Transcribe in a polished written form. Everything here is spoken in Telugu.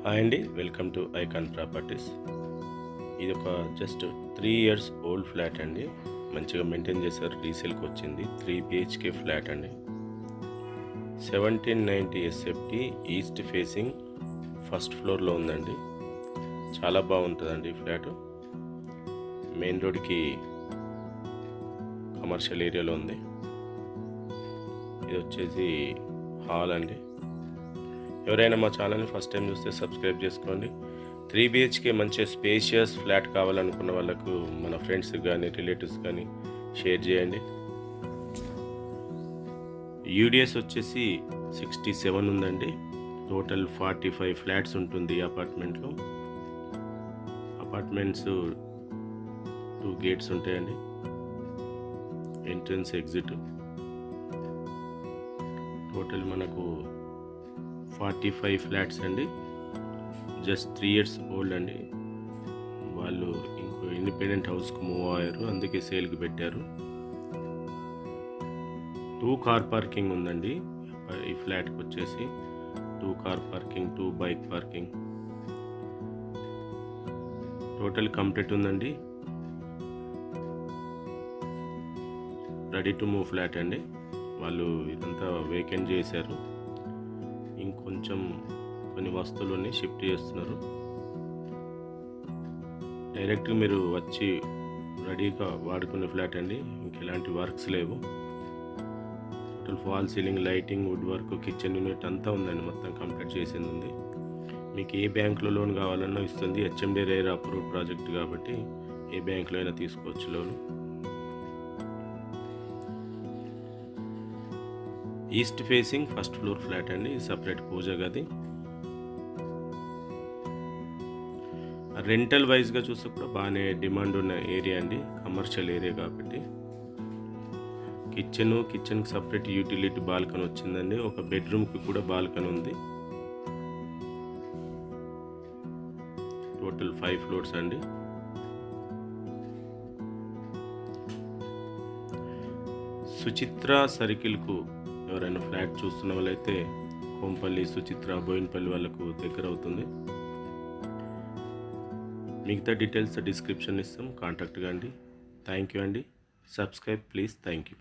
హాయ్ అండి, వెల్కమ్ టు ఐకాన్ ప్రాపర్టీస్. ఇది ఒక జస్ట్ 3 years ఓల్డ్ ఫ్లాట్ అండి. మంచిగా మెయింటైన్ చేశారు, రీసేల్కి వచ్చింది. 3 BHK ఫ్లాట్ అండి. 1790 SFT ఈస్ట్ ఫేసింగ్ ఫస్ట్ ఫ్లోర్లో ఉందండి. చాలా బాగుంటుందండి ఈ ఫ్లాట్. మెయిన్ రోడ్కి కమర్షియల్ ఏరియాలో ఉంది. ఇది వచ్చేసి హాల్ అండి. ఎవరైనా మా ఛానల్ని ఫస్ట్ టైం చూస్తే సబ్స్క్రైబ్ చేసుకోండి. 3 BHK మంచి స్పేషియస్ ఫ్లాట్ కావాలనుకున్న వాళ్ళకు మన ఫ్రెండ్స్ కానీ రిలేటివ్స్ కానీ షేర్ చేయండి. యూడిఎస్ వచ్చేసి 67 ఉందండి. టోటల్ 45 ఫ్లాట్స్ ఉంటుంది ఈ అపార్ట్మెంట్లో. అపార్ట్మెంట్స్ 2 గేట్స్ ఉంటాయండి, ఎంట్రన్స్ ఎగ్జిట్. టోటల్ మనకు 45 ఫ్లాట్స్ అండి. జస్ట్ 3 years ఓల్డ్ అండి. వాళ్ళు ఇంకో ఇండిపెండెంట్ హౌస్కి మూవ్ అయ్యారు, అందుకే సేల్కి పెట్టారు. 2 కార్ పార్కింగ్ ఉందండి ఈ ఫ్లాట్కి వచ్చేసి. 2 car parking, 2 bike parking. Total complete ఉందండి. రెడీ టు మూవ్ ఫ్లాట్ అండి. వాళ్ళు ఇదంతా వేకెంట్ చేశారు, ఇంకొంచెం కొన్ని వస్తువులని షిఫ్ట్ చేస్తున్నారు. డైరెక్ట్గా మీరు వచ్చి రెడీగా వాడుకునే ఫ్లాట్ అండి. ఇంకెలాంటి వర్క్స్ లేవు. Total fall ceiling, lighting, wood work, kitchen unit అంతా ఉందండి. మొత్తం కంప్లీట్ చేసింది ఉంది. మీకు ఏ బ్యాంకులో లోన్ కావాలన్నా ఇస్తుంది. HMD రేర్ అప్రూవ్ ప్రాజెక్ట్ కాబట్టి ఏ బ్యాంకులో అయినా తీసుకోవచ్చు loan. East facing first floor flat అండి. సపరేట్ పూజ గది. రెంటల్ వైజ్గా చూస్తే కూడా బాగానే డిమాండ్ ఉన్న ఏరియా అండి, కమర్షియల్ ఏరియా కాబట్టి. కిచెన్కి సపరేట్ యూటిలిటీ బాల్కనీ వచ్చిందండి. ఒక బెడ్రూమ్కి కూడా బాల్కనీ ఉంది. టోటల్ 5 ఫ్లోర్స్ అండి. సుచిత్ర సర్కిల్కు ఎవరైనా ఫ్లాట్ చూస్తున్న వాళ్ళైతే కొంపల్లి, సుచిత్ర, బోయినపల్లి వాళ్ళకు దగ్గర అవుతుంది. మిగతా డీటెయిల్స్ డిస్క్రిప్షన్ ఇస్తాం, కాంటాక్ట్ కండి. థ్యాంక్ యూ అండి. Subscribe please. Thank you.